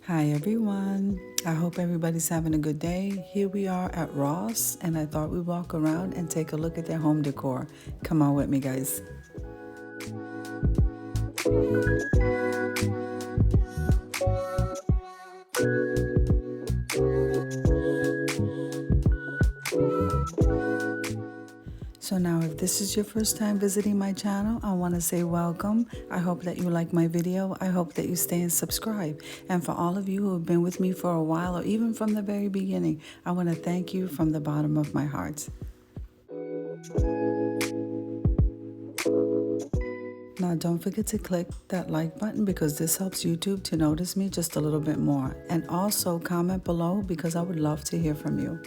Hi everyone. I hope everybody's having a good day. Here we are at Ross, and I thought we'd walk around and take a look at their home decor. Come on with me, guys. So now if this is your first time visiting my channel, I want to say welcome. I hope that you like my video. I hope that you stay and subscribe. And for all of you who have been with me for a while or even from the very beginning, I want to thank you from the bottom of my heart. Now don't forget to click that like button because this helps YouTube to notice me just a little bit more. And also comment below because I would love to hear from you.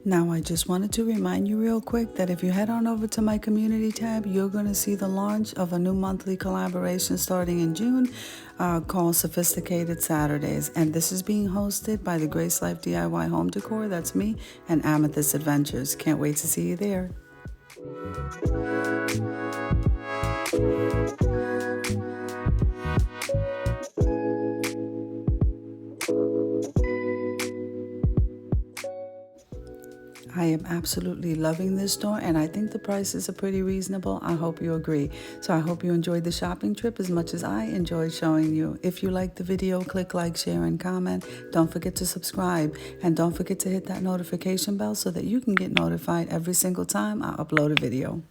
Now, I just wanted to remind you real quick that if you head on over to my community tab, you're going to see the launch of a new monthly collaboration starting in June called Sophisticated Saturdays. And this is being hosted by the Grace Life DIY Home Decor. That's me and Amethyst Adventures. Can't wait to see you there. I am absolutely loving this store, and I think the prices are pretty reasonable. I hope you agree. So I hope you enjoyed the shopping trip as much as I enjoyed showing you. If you liked the video, click like, share, and comment. Don't forget to subscribe, and don't forget to hit that notification bell so that you can get notified every single time I upload a video.